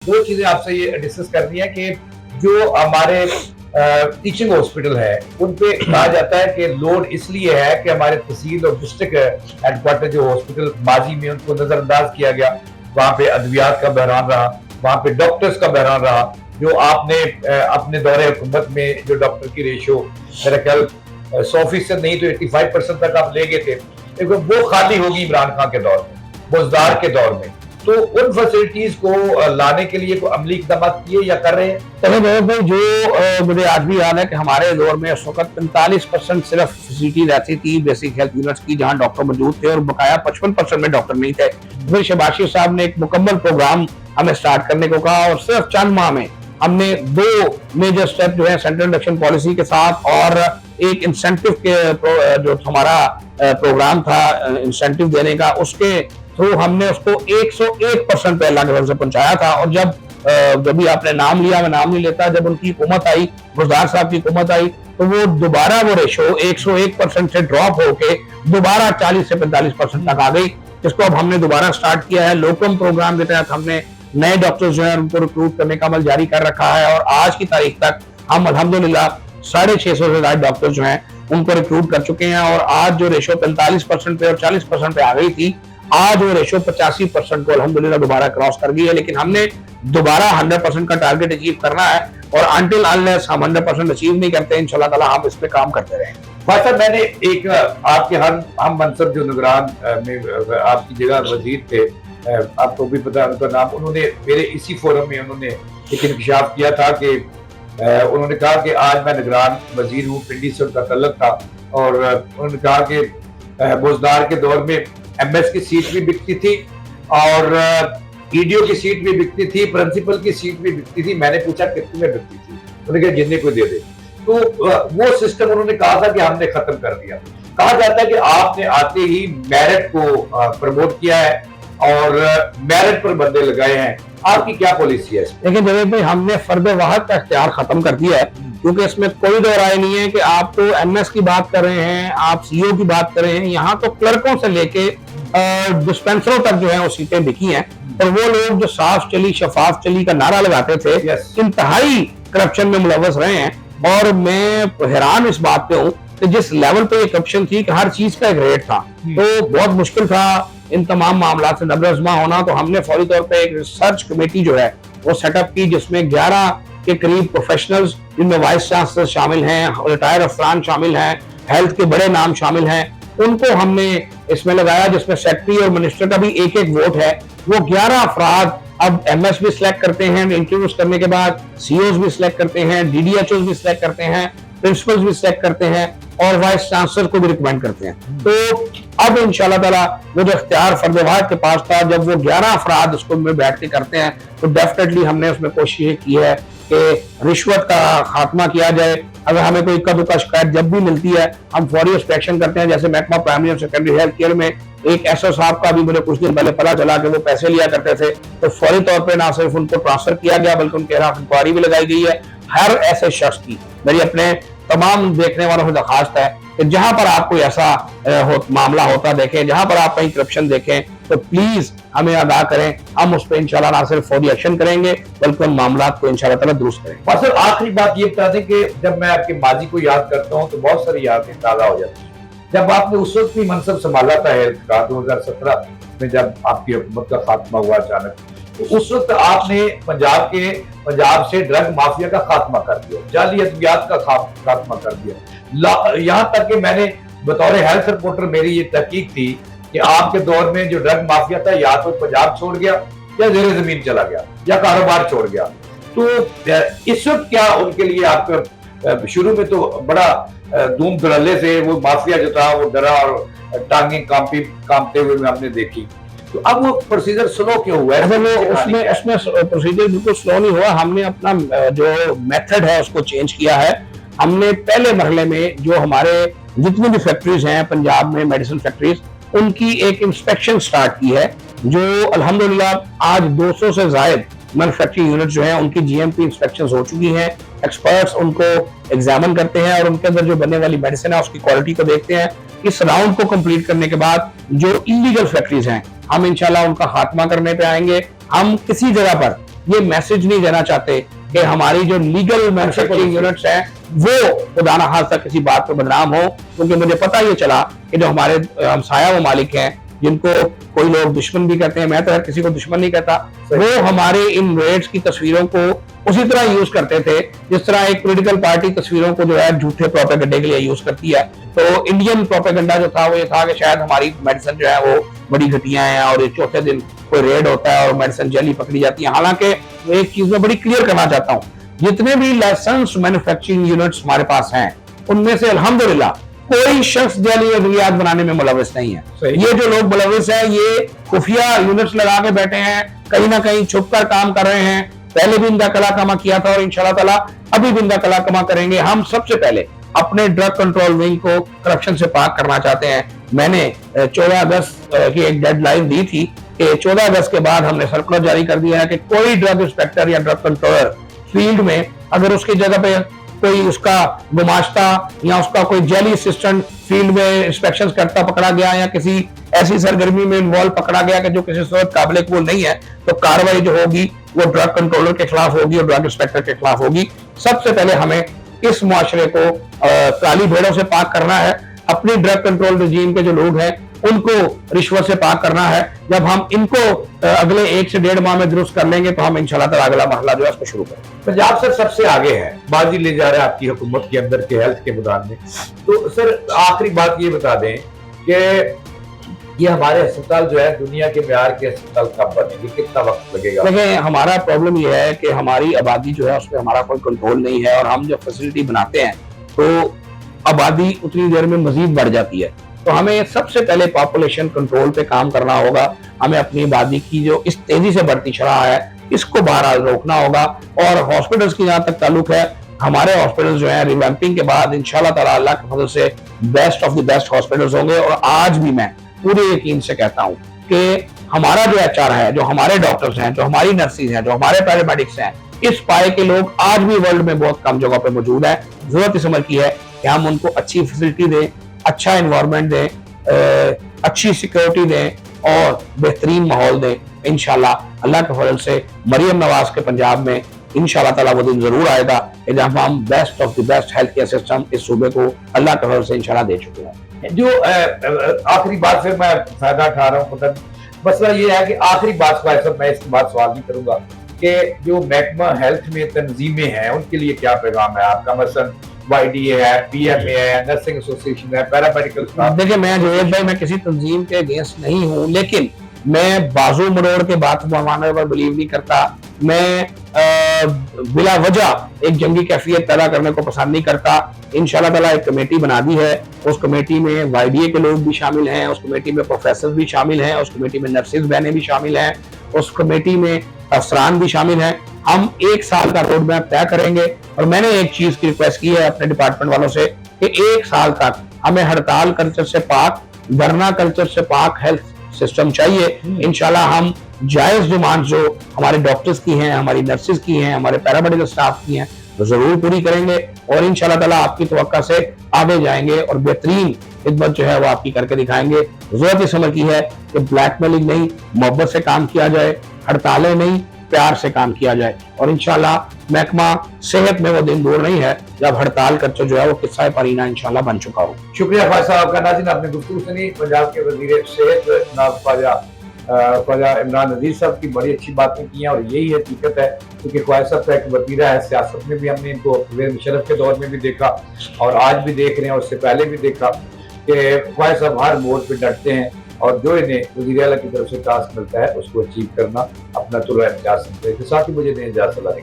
دو چیزیں آپ سے یہ ڈسکس کرنی ہے کہ جو ہمارے ٹیچنگ ہاسپٹل ہے ان پہ کہا جاتا ہے کہ لوڈ اس لیے ہے کہ ہمارے تحصیل اور ڈسٹرکٹ ہیڈ کوارٹر جو ہاسپٹل ماضی میں ان کو نظر انداز کیا گیا، وہاں پہ ادویات کا بحران رہا، وہاں پہ ڈاکٹرز کا بحران رہا، جو آپ نے اپنے دور حکومت میں جو ڈاکٹر کی ریشو میرا خیال 100% نہیں تو 85% تک آپ لے گئے تھے، لیکن وہ خالی ہوگی عمران خان کے دور میں، بزدار کے دور میں. تو ان فیسلٹیز کو لانے کے لیے کوئی عملی اقدامات کیے یا کر رہے ہیں؟ جو مجھے آج بھی یاد ہے کہ ہمارے دور میں اس وقت 45% صرف فیسلٹیز ایسی تھی بیسک ہیلتھ یونٹس کی جہاں ڈاکٹر موجود تھے، اور بقایا 55% میں ڈاکٹر نہیں تھے. پھر شہباز شریف صاحب نے ایک مکمل پروگرام ہمیں سٹارٹ کرنے کو کہا، اور صرف چند ماہ میں ہم نے 2 میجر سٹیپ جو ہے سینٹرل الیکشن پالیسی کے ساتھ اور ایک انسینٹیو کے جو ہمارا پروگرام تھا انسینٹیو دینے کا، اس کے تھرو ہم نے اس کو 101% پہ اللہ کے فضل سے پہنچایا تھا. اور جب بھی آپ نے نام لیا، میں نام نہیں لیتا، جب ان کی حکومت آئی، بزدار صاحب کی حکومت آئی، تو وہ دوبارہ وہ ریشو 101% سے ڈراپ ہو کے دوبارہ 40 سے 45% تک آ گئی، جس کو اب ہم نے دوبارہ سٹارٹ کیا ہے. لوکم پروگرام کے تحت ہم نے نئے ڈاکٹر جو ہیں ان کو ریکروٹ کرنے کا عمل جاری کر رکھا ہے، اور آج کی تاریخ تک ہم الحمدللہ 650 سے زائد ڈاکٹر جو ہیں ان کو ریکروٹ کر چکے ہیں. اور آج جو ریشو 45% پہ اور 40% پہ آ گئی تھی، آج وہ ریشو 85% کو الحمدللہ دوبارہ کراس کر گئی ہے. لیکن ہم نے دوبارہ 100% کا ٹارگٹ اچیو کرنا ہے، اور انٹل انلیس ہم 100% اچیو نہیں کرتے انشاءاللہ تعالی ہم اس پہ کام کرتے رہیں. فاطر میں نے ایک آپ کے ہم منصب جو نگران میں آپ کی جگہ وزیر تھے، آپ کو بھی پتا ان کا نام، انہوں نے میرے اسی فورم میں انہوں نے ایک انکشاف کیا تھا کہ انہوں نے کہا کہ آج میں نگران وزیر ہوں، پنڈی سے ان کا تعلق تھا، اور انہوں نے کہا کہ بزدار کے دور میں ایم ایس کی سیٹ بھی بکتی تھی اور ای ڈی او کی سیٹ بھی بکتی تھی، پرنسپل کی سیٹ بھی بکتی تھی. میں نے پوچھا کتنے میں بکتی تھی، انہوں نے کہا جتنے کو دے دے. تو وہ سسٹم انہوں نے کہا تھا کہ ہم نے ختم کر دیا. کہا جاتا ہے کہ آپ نے آتے ہی میرٹ کو پروموٹ کیا ہے اور میرٹ پر بندے لگائے ہیں. آپ کی کیا پالیسی ہے؟ لیکن جنید بھائی ہم نے فرد واحد کا اختیار ختم کر دیا ہے، کیونکہ اس میں کوئی دو رائے نہیں ہے کہ آپ تو ایم ایس کی بات کر رہے ہیں، آپ سی او کی بات کر رہے ہیں، یہاں تو کلرکوں سے لے کے ڈسپینسروں تک جو ہیں وہ سیٹیں بکی ہیں. اور وہ لوگ جو صاف چلی شفاف چلی کا نعرہ لگاتے تھے انتہائی کرپشن میں ملوث رہے ہیں. اور میں حیران اس بات پہ ہوں کہ جس لیول پہ یہ کرپشن تھی کہ ہر چیز کا ایک ریٹ تھا، تو بہت مشکل تھا ان تمام معاملات سے نبرزما ہونا. تو ہم نے فوری طور پہ ایک ریسرچ کمیٹی جو ہے وہ سیٹ اپ کی، جس میں 11 کے قریب پروفیشنلز، جن میں وائس چانسلر شامل ہیں، ریٹائر افسران شامل ہیں، ہیلتھ کے بڑے نام شامل ہیں، ان کو ہم نے اس میں لگایا، جس میں سیکٹری اور منسٹر کا بھی ایک ووٹ ہے. وہ 11 افراد اب ایم ایس بھی سلیکٹ کرتے ہیں انٹرویوز کرنے کے بعد، سی اوز بھی سلیکٹ کرتے ہیں، ڈی ڈی ایچ اوز بھی سلیکٹ کرتے ہیں، پرنسپلز بھی سلیکٹ کرتے ہیں، اور وائس چانسلر کو بھی ریکمینڈ کرتے ہیں. تو اب انشاءاللہ تعالیٰ وہ جو اختیار فرد واحد کے پاس تھا، جب وہ 11 افراد اس کو میں بیٹھ کے کرتے ہیں، تو ڈیفینیٹلی ہم نے اس میں کوشش یہ کی ہے کہ رشوت کا خاتمہ کیا جائے. اگر ہمیں کوئی اکا دکا شکایت جب بھی ملتی ہے ہم فوری اس پہ ایکشن کرتے ہیں. جیسے محکمہ پرائمری اور سیکنڈری ہیلتھ کیئر میں ایک ایس او صاحب کا بھی مجھے کچھ دن پہلے پتا چلا کہ وہ پیسے لیا کرتے تھے، تو فوری طور پہ نہ صرف ان کو ٹرانسفر کیا گیا بلکہ ان کے خلاف انکوائری بھی لگائی گئی ہے. ہر ایسے شخص کی میری اپنے تمام دیکھنے والوں سے درخواست ہے کہ جہاں پر آپ کوئی ایسا معاملہ ہوتا دیکھیں، جہاں پر آپ کہیں کرپشن دیکھیں، تو پلیز ہمیں آگاہ کریں. ہم اس پہ انشاءاللہ نہ صرف فوری ایکشن کریں گے بلکہ ان معاملات کو انشاءاللہ تعالیٰ درست کریں گے. سر آخری بات یہ بتا دیں کہ جب میں آپ کے ماضی کو یاد کرتا ہوں تو بہت ساری یادیں تازہ ہو جاتی ہیں. جب آپ نے اس وقت بھی منصب سنبھالا تھا ہیلتھ کا 2017 میں، جب آپ کی حکومت کا خاتمہ ہوا اچانک، تو اس وقت آپ نے پنجاب سے ڈرگ مافیا کا خاتمہ کر دیا، جعلی ادویات کا خاتمہ کر دیا. یہاں تک کہ میں نے بطور ہیلتھ رپورٹر میری یہ تحقیق تھی کہ آپ کے دور میں جو ڈرگ مافیا تھا یا تو پنجاب چھوڑ گیا یا زیر زمین چلا گیا یا کاروبار چھوڑ گیا. تو اس وقت کیا ان کے لیے آپ کا شروع میں تو بڑا دھوم دھڑلے سے وہ مافیا جو تھا وہ ڈرا اور ٹانگیں کامتے ہوئے ہم نے دیکھی، تو اب وہ پروسیجر سلو کیوں ہوا ہے؟ اس میں پروسیجر بالکل سلو نہیں ہوا. ہم نے اپنا جو میتھڈ ہے اس کو چینج کیا ہے. ہم نے پہلے مرحلے میں جو ہمارے جتنی بھی فیکٹریز ہیں پنجاب میں میڈیسن فیکٹریز، ان کی ایک انسپیکشن سٹارٹ کی ہے، جو الحمدللہ آج 200 سے زائد مینوفیکچرنگ یونٹ جو ہیں ان کی جی ایم پی انسپیکشنز ہو چکی ہیں. ایکسپرٹس ان کو ایگزامن کرتے ہیں اور ان کے اندر جو بننے والی میڈیسن ہے اس کی کوالٹی کو دیکھتے ہیں. اس راؤنڈ کو کمپلیٹ کرنے کے بعد جو انلیگل فیکٹریز ہیں ہم انشاءاللہ ان کا خاتمہ کرنے پہ آئیں گے. ہم کسی جگہ پر یہ میسج نہیں دینا چاہتے کہ ہماری جو لیگل مینوفیکچرنگ یونٹس ہیں وہ خدا نہ خاصہ کسی بات پہ بدنام ہو، کیونکہ مجھے پتہ یہ چلا کہ جو ہمارے ہمسایہ ممالک ہیں جن کو کوئی لوگ دشمن بھی کہتے ہیں، میں تو ہر کسی کو دشمن نہیں کہتا، وہ ہمارے ان ریٹس کی تصویروں کو اسی طرح یوز کرتے تھے جس طرح ایک پولیٹیکل پارٹی تصویروں کو جو ہے جھوٹے پروپیگنڈے کے لیے یوز کرتی ہے۔ تو انڈین پروپیگنڈا جو تھا وہ یہ تھا کہ شاید ہماری میڈیسن جو ہے وہ بڑی گھٹیا ہیں اور یہ چوتھے دن کوئی ریڈ ہوتا ہے اور میڈیسن جعلی پکڑی جاتی ہے۔ حالانکہ ایک چیز میں بڑی کلیئر کرنا چاہتا ہوں، جتنے بھی لائسنس مینوفیکچرنگ یونٹس ہمارے پاس ہیں ان میں سے الحمدللہ کوئی شخص جعلی ادویات بنانے میں ملوث نہیں ہے۔ یہ جو لوگ ملوث ہیں یہ خفیہ یونٹس لگا کے بیٹھے ہیں، کہیں نہ کہیں چھپ کر کام کر رہے ہیں۔ پہلے بھی ان کا کلا کما کیا تھا اور انشاءاللہ تعالی ابھی بھی ان کا کلا کما کریں گے۔ ہم سب سے پہلے اپنے ڈرگ کنٹرول ونگ کو کرپشن سے پاک کرنا چاہتے ہیں۔ میں نے 14 اگست کی ایک ڈیڈ لائن دی تھی کہ 14 اگست کے بعد ہم نے سرکولر جاری کر دیا ہے کہ کوئی ڈرگ انسپیکٹر یا ڈرگ کنٹرولر فیلڈ میں اگر اس کی جگہ پہ کوئی اس کا گماشتہ یا اس کا کوئی جیلی اسسٹنٹ فیلڈ میں انسپیکشن کرتا پکڑا گیا یا کسی ایسی سرگرمی میں انوالو پکڑا گیا کہ جو کسی صورت قابل قبول نہیں ہے تو کاروائی جو ہوگی وہ ڈرگ کنٹرولر کے خلاف ہوگی اور ڈرگ انسپیکٹر کے خلاف ہوگی۔ سب سے پہلے ہمیں اس معاشرے کو کالی بھیڑوں سے پاک کرنا ہے، اپنی ڈرگ کنٹرول رجیم کے جو لوگ ہیں ان کو رشوت سے پاک کرنا ہے۔ جب ہم ان کو اگلے 1 سے 1.5 ماہ میں درست کر لیں گے تو ہم انشاءاللہ تعالی اگلا مرحلہ جو ہے اس کو شروع کریں گے۔ پنجاب سر سب سے آگے ہے، بازی لے جا رہا ہے آپ کی حکومت کے اندر کے ہیلتھ کے میدان میں۔ تو سر آخری بات یہ بتا دیں کہ یہ ہمارے ہسپتال جو ہے دنیا کے معیار کے ہسپتال کب بنے گے، کتنا وقت لگے گا؟ دیکھیں ہمارا پرابلم یہ ہے کہ ہماری آبادی جو ہے اس پہ ہمارا کوئی کنٹرول نہیں ہے، اور ہم جب فیسلٹی بناتے ہیں تو آبادی اتنی دیر میں مزید بڑھ جاتی ہے۔ تو ہمیں سب سے پہلے پاپولیشن کنٹرول پہ کام کرنا ہوگا، ہمیں اپنی آبادی کی جو اس تیزی سے بڑھتی شرح ہے اس کو بہرحال روکنا ہوگا۔ اور ہاسپٹلس کی جہاں تک تعلق ہے، ہمارے ہاسپٹلس جو ہیں ریویمپنگ کے بعد انشاءاللہ تعالی اللہ کے فضل سے best of the best hospitals ہوں گے۔ اور آج بھی میں پورے یقین سے کہتا ہوں کہ ہمارا جو HR ہے، جو ہمارے ڈاکٹرز ہیں، جو ہماری نرسز ہیں، جو ہمارے پیرامیڈکس ہیں، اس پائے کے لوگ آج بھی ورلڈ میں بہت کم جگہ پہ موجود ہیں۔ ضرورت اس عمل کی ہے کہ ہم ان کو اچھی فیسلٹی دیں، اچھا انوائرمنٹ دیں، اچھی سیکیورٹی دیں اور بہترین ماحول دیں۔ انشاءاللہ اللہ کے فضل سے مریم نواز کے پنجاب میں انشاءاللہ تعالی وہ دن ضرور آئے گا کہ جب ہم best of the best health care system اس صوبے کو اللہ کے فضل سے انشاءاللہ دے چکے ہیں۔ جو آخری بات سے میں فائدہ اٹھا رہا ہوں، مسئلہ یہ ہے کہ آخری بات میں اس کے بعد سوال نہیں کروں گا کہ جو محکمہ ہیلتھ میں تنظیمیں ہیں ان کے لیے کیا پیغام ہے آپ کا؟ مثلا YDA ہے، PMA ہے، نرسنگ ایسوسیشن ہے، پیرامیڈیکل اسٹاف۔ دیکھیں میں جوید بھائی میں کسی تنظیم کے اگینسٹ نہیں ہوں، لیکن میں بازو مروڑ کے بات ماننے پر بلیو نہیں کرتا۔ میں بلا وجہ ایک جنگی کیفیت پیدا کرنے کو پسند نہیں کرتا۔ انشاءاللہ تعالیٰ ایک کمیٹی بنا دی ہے، اس کمیٹی میں YDA کے لوگ بھی شامل ہیں، اس کمیٹی میں پروفیسر بھی شامل ہیں، اس کمیٹی میں نرسز بہنیں بھی شامل ہیں، اس کمیٹی میں افسران بھی شامل ہیں۔ ہم 1 سال کا روڈ میپ طے کریں گے، اور میں نے ایک چیز کی ریکویسٹ کی ہے اپنے ڈپارٹمنٹ والوں سے کہ 1 سال تک ہمیں ہڑتال کلچر سے پاک، دھرنا کلچر سے پاک ہیلتھ سسٹم چاہیے۔ انشاءاللہ ہم جائز ڈیمانڈ جو ہمارے ڈاکٹرز کی ہیں، ہماری نرسز کی ہیں، ہمارے پیرامیڈیکل اسٹاف کی ہیں وہ ضرور پوری کریں گے، اور انشاءاللہ تعالیٰ آپ کی توقع سے آگے جائیں گے اور بہترین خدمت جو ہے وہ آپ کی کر کے دکھائیں گے۔ ضرورت اس عمل کی ہے کہ بلیک میلنگ نہیں، محبت سے کام کیا جائے، ہڑتالیں نہیں، پیار سے کام کیا جائے، اور انشاءاللہ محکمہ صحت میں وہ دن دور نہیں ہے جب ہڑتال کلچر جو ہے وہ قصہ پرینہ انشاءاللہ بن چکا ہو۔ شکریہ خواجہ صاحب کا۔ ناظرین آپ نے گفتگو سنی پنجاب کے وزیر صحت جناب خواجہ عمران عزیز صاحب کی بڑی اچھی باتیں کی ہیں، اور یہی حقیقت ہے کیونکہ خواجہ صاحب کا ایک وتیرہ ہے، سیاست میں بھی ہم نے ان کو پرویز مشرف کے دور میں بھی دیکھا اور آج بھی دیکھ رہے ہیں، اور اس سے پہلے بھی دیکھا کہ خواجہ صاحب ہر موڑ پہ ڈٹتے ہیں، اور جو انہیں وزیر اعلیٰ کی طرف سے ٹاسک ملتا ہے اس کو اچیو کرنا اپنا طلوع امتیاز سمجھتے ہیں۔ ساتھ ہی مجھے دیں اجازت، اللہ